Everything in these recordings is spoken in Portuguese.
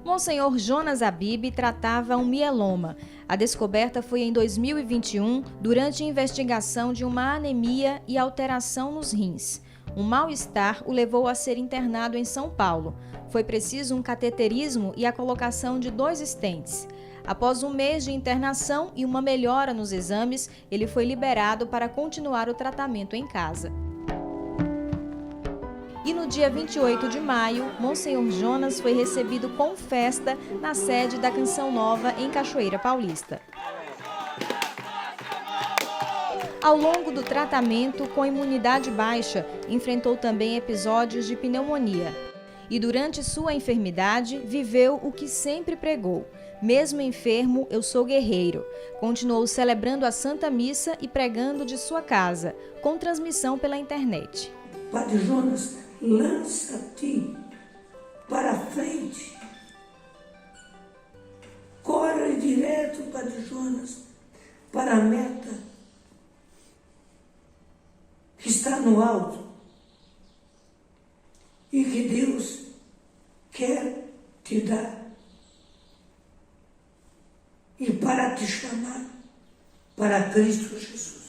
Monsenhor Jonas Abib tratava um mieloma. A descoberta foi em 2021, durante a investigação de uma anemia e alteração nos rins. Um mal-estar o levou a ser internado em São Paulo. Foi preciso um cateterismo e a colocação de 2 stents. Após um mês de internação e uma melhora nos exames, ele foi liberado para continuar o tratamento em casa. E no dia 28 de maio, Monsenhor Jonas foi recebido com festa na sede da Canção Nova, em Cachoeira Paulista. Ao longo do tratamento, com imunidade baixa, enfrentou também episódios de pneumonia. E durante sua enfermidade, viveu o que sempre pregou. Mesmo enfermo, eu sou guerreiro. Continuou celebrando a Santa Missa e pregando de sua casa, com transmissão pela internet. Padre Jonas, lança-te para frente. Corre direto, Padre Jonas, para a meta que está no alto e que Deus quer te dar e para te chamar para Cristo Jesus.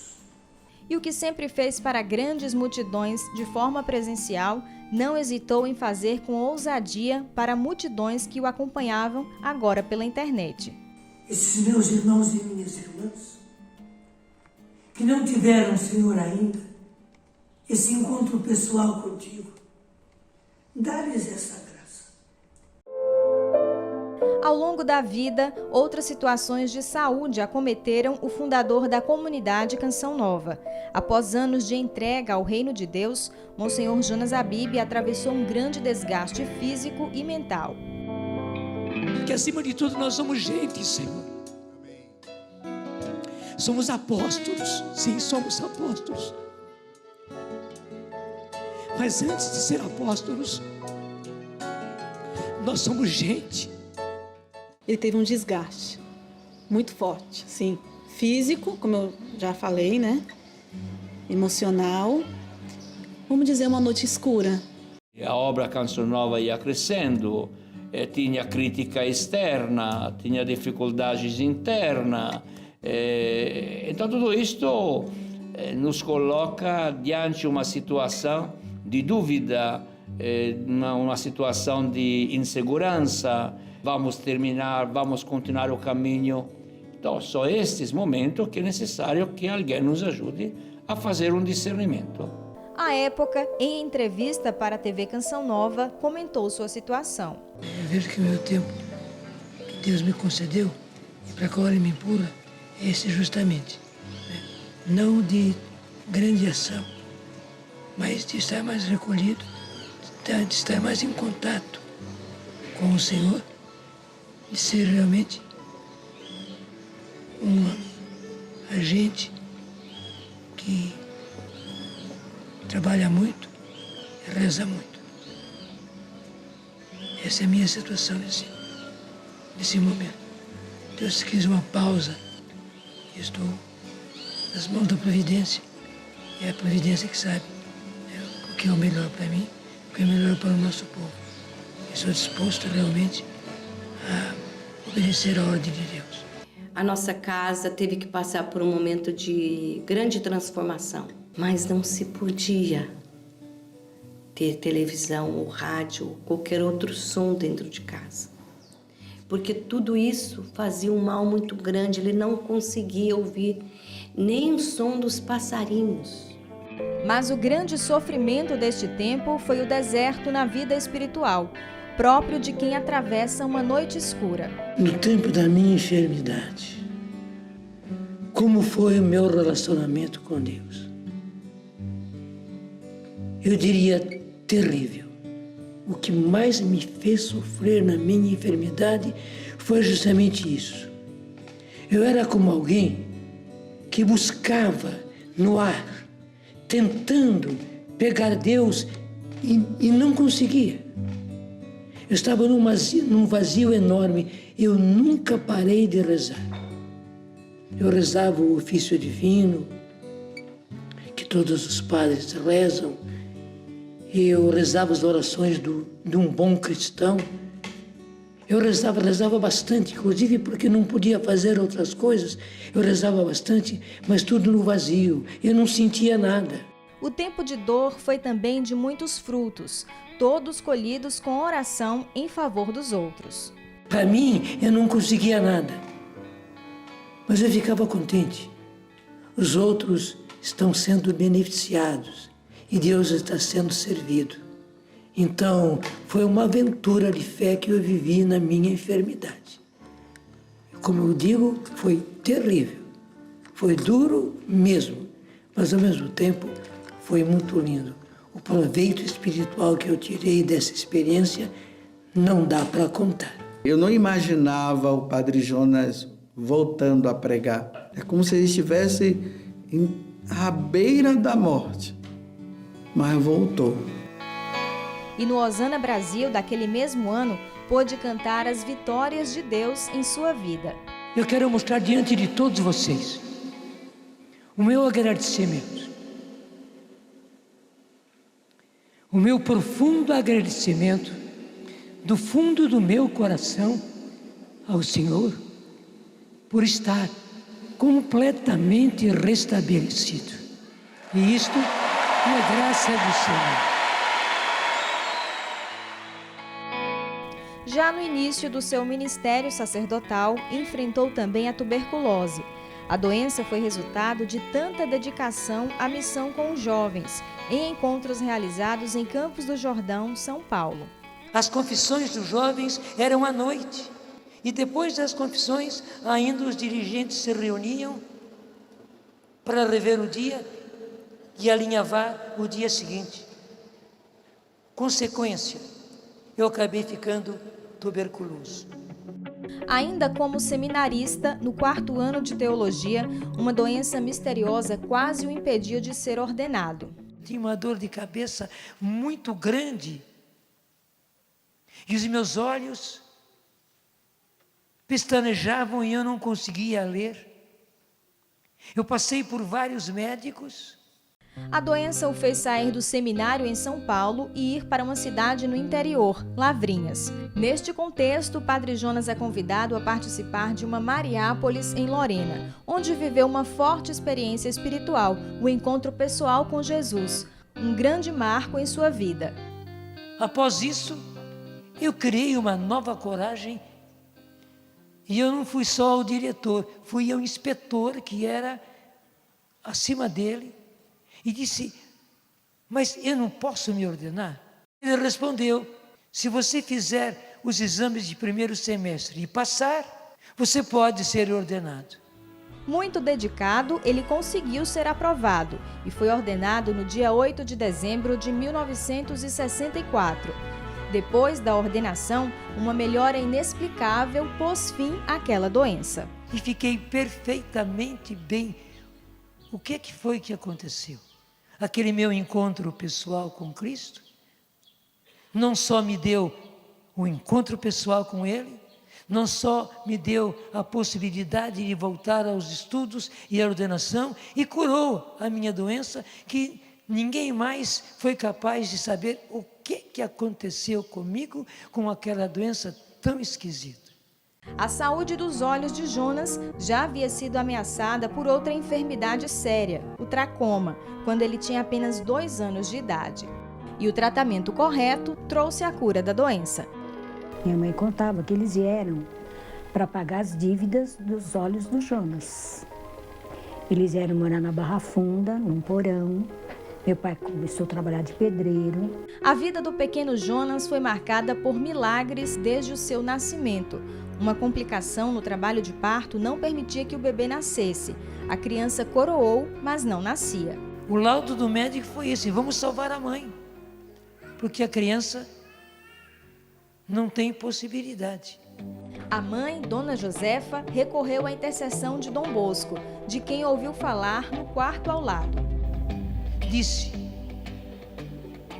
E o que sempre fez para grandes multidões de forma presencial, não hesitou em fazer com ousadia para multidões que o acompanhavam agora pela internet. Esses meus irmãos e minhas irmãs, que não tiveram, Senhor, ainda, esse encontro pessoal contigo, dá-lhes essa graça. Ao longo da vida, outras situações de saúde acometeram o fundador da comunidade Canção Nova. Após anos de entrega ao reino de Deus, Monsenhor Jonas Abib atravessou um grande desgaste físico e mental. Que acima de tudo nós somos gente, Senhor. Somos apóstolos, sim, somos apóstolos. Mas antes de ser apóstolos, nós somos gente. Ele teve um desgaste muito forte, sim, físico, como eu já falei, né? Emocional, vamos dizer, uma noite escura. A obra Canção Nova ia crescendo, tinha crítica externa, tinha dificuldades internas, então tudo isto nos coloca diante de uma situação de dúvida, uma situação de insegurança. Vamos terminar, vamos continuar o caminho. Então, são estes momentos que é necessário que alguém nos ajude a fazer um discernimento. À época, em entrevista para a TV Canção Nova, comentou sua situação. Eu vejo que o meu tempo que Deus me concedeu e para qual Ele me empurra é esse justamente. Não de grande ação, mas de estar mais recolhido, de estar mais em contato com o Senhor, de ser realmente um agente que trabalha muito e reza muito. Essa é a minha situação nesse momento. Deus quis uma pausa e estou nas mãos da providência. É a providência que sabe o que é o melhor para mim, o que é o melhor para o nosso povo. Estou disposto realmente a obedecer a ordem de Deus. A nossa casa teve que passar por um momento de grande transformação, mas não se podia ter televisão ou rádio ou qualquer outro som dentro de casa, porque tudo isso fazia um mal muito grande. Ele não conseguia ouvir nem o som dos passarinhos. Mas o grande sofrimento deste tempo foi o deserto na vida espiritual, próprio de quem atravessa uma noite escura. No tempo da minha enfermidade, como foi o meu relacionamento com Deus? Eu diria terrível. O que mais me fez sofrer na minha enfermidade foi justamente isso. Eu era como alguém que buscava no ar, tentando pegar Deus e não conseguia. Eu estava num vazio enorme. Eu nunca parei de rezar. Eu rezava o ofício divino, que todos os padres rezam. Eu rezava as orações de um bom cristão. Eu rezava bastante, inclusive porque não podia fazer outras coisas. Eu rezava bastante, mas tudo no vazio. Eu não sentia nada. O tempo de dor foi também de muitos frutos, todos colhidos com oração em favor dos outros. Para mim, eu não conseguia nada, mas eu ficava contente. Os outros estão sendo beneficiados e Deus está sendo servido. Então, foi uma aventura de fé que eu vivi na minha enfermidade. Como eu digo, foi terrível, foi duro mesmo, mas ao mesmo tempo foi muito lindo. O proveito espiritual que eu tirei dessa experiência não dá para contar. Eu não imaginava o Padre Jonas voltando a pregar. É como se ele estivesse à beira da morte, mas voltou. E no Hosana Brasil, daquele mesmo ano, pôde cantar as vitórias de Deus em sua vida. Eu quero mostrar diante de todos vocês o meu agradecimento, o meu profundo agradecimento do fundo do meu coração ao Senhor por estar completamente restabelecido. E isto é graça do Senhor. Já no início do seu ministério sacerdotal, enfrentou também a tuberculose. A doença foi resultado de tanta dedicação à missão com os jovens, em encontros realizados em Campos do Jordão, São Paulo. As confissões dos jovens eram à noite. E depois das confissões, ainda os dirigentes se reuniam para rever o dia e alinhavar o dia seguinte. Consequência, eu acabei ficando tuberculoso. Ainda como seminarista, no 4º ano de teologia, uma doença misteriosa quase o impediu de ser ordenado. Tinha uma dor de cabeça muito grande. E os meus olhos pestanejavam e eu não conseguia ler. Eu passei por vários médicos. A doença o fez sair do seminário em São Paulo e ir para uma cidade no interior, Lavrinhas. Neste contexto, o Padre Jonas é convidado a participar de uma Mariápolis em Lorena, onde viveu uma forte experiência espiritual, o encontro pessoal com Jesus, um grande marco em sua vida. Após isso, eu criei uma nova coragem e eu não fui só o diretor, fui o inspetor que era acima dele e disse, mas eu não posso me ordenar? Ele respondeu, se você fizer os exames de primeiro semestre e passar, você pode ser ordenado. Muito dedicado, ele conseguiu ser aprovado e foi ordenado no dia 8 de dezembro de 1964. Depois da ordenação, uma melhora inexplicável pôs fim àquela doença. E fiquei perfeitamente bem. O que foi que aconteceu? Aquele meu encontro pessoal com Cristo não só me deu o encontro pessoal com Ele, não só me deu a possibilidade de voltar aos estudos e à ordenação e curou a minha doença, que ninguém mais foi capaz de saber o que aconteceu comigo com aquela doença tão esquisita. A saúde dos olhos de Jonas já havia sido ameaçada por outra enfermidade séria, o tracoma, quando ele tinha apenas 2 anos de idade. E o tratamento correto trouxe a cura da doença. Minha mãe contava que eles vieram para pagar as dívidas dos olhos do Jonas. Eles vieram morar na Barra Funda, num porão. Meu pai começou a trabalhar de pedreiro. A vida do pequeno Jonas foi marcada por milagres desde o seu nascimento. Uma complicação no trabalho de parto não permitia que o bebê nascesse. A criança coroou, mas não nascia. O laudo do médico foi esse, vamos salvar a mãe, porque a criança não tem possibilidade. A mãe, Dona Josefa, recorreu à intercessão de Dom Bosco, de quem ouviu falar no quarto ao lado. Disse,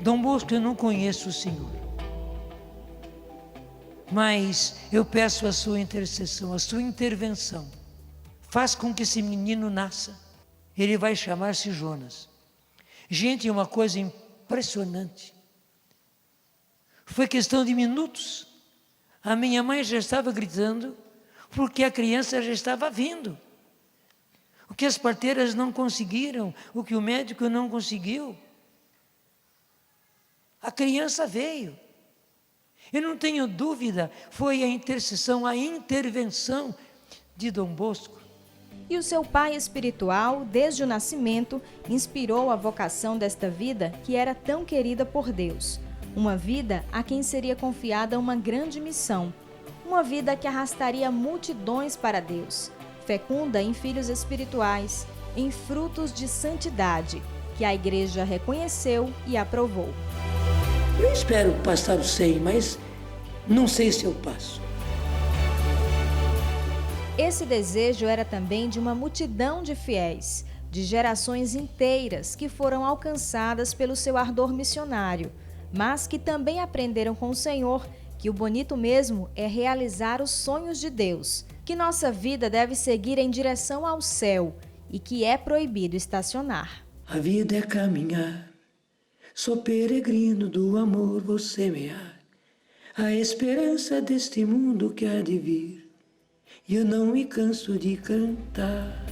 Dom Bosco, eu não conheço o Senhor, mas eu peço a sua intercessão, a sua intervenção. Faz com que esse menino nasça. Ele vai chamar-se Jonas. Gente, é uma coisa impressionante. Foi questão de minutos. A minha mãe já estava gritando porque a criança já estava vindo. O que as parteiras não conseguiram, o que o médico não conseguiu, a criança veio. Eu não tenho dúvida, foi a intercessão, a intervenção de Dom Bosco. E o seu pai espiritual, desde o nascimento, inspirou a vocação desta vida que era tão querida por Deus. Uma vida a quem seria confiada uma grande missão. Uma vida que arrastaria multidões para Deus, fecunda em filhos espirituais, em frutos de santidade, que a Igreja reconheceu e aprovou. Eu espero passar o 100, mas não sei se eu passo. Esse desejo era também de uma multidão de fiéis, de gerações inteiras que foram alcançadas pelo seu ardor missionário, mas que também aprenderam com o Senhor que o bonito mesmo é realizar os sonhos de Deus, que nossa vida deve seguir em direção ao céu e que é proibido estacionar. A vida é caminhar, sou peregrino do amor, vou semear a esperança deste mundo que há de vir. E eu não me canso de cantar.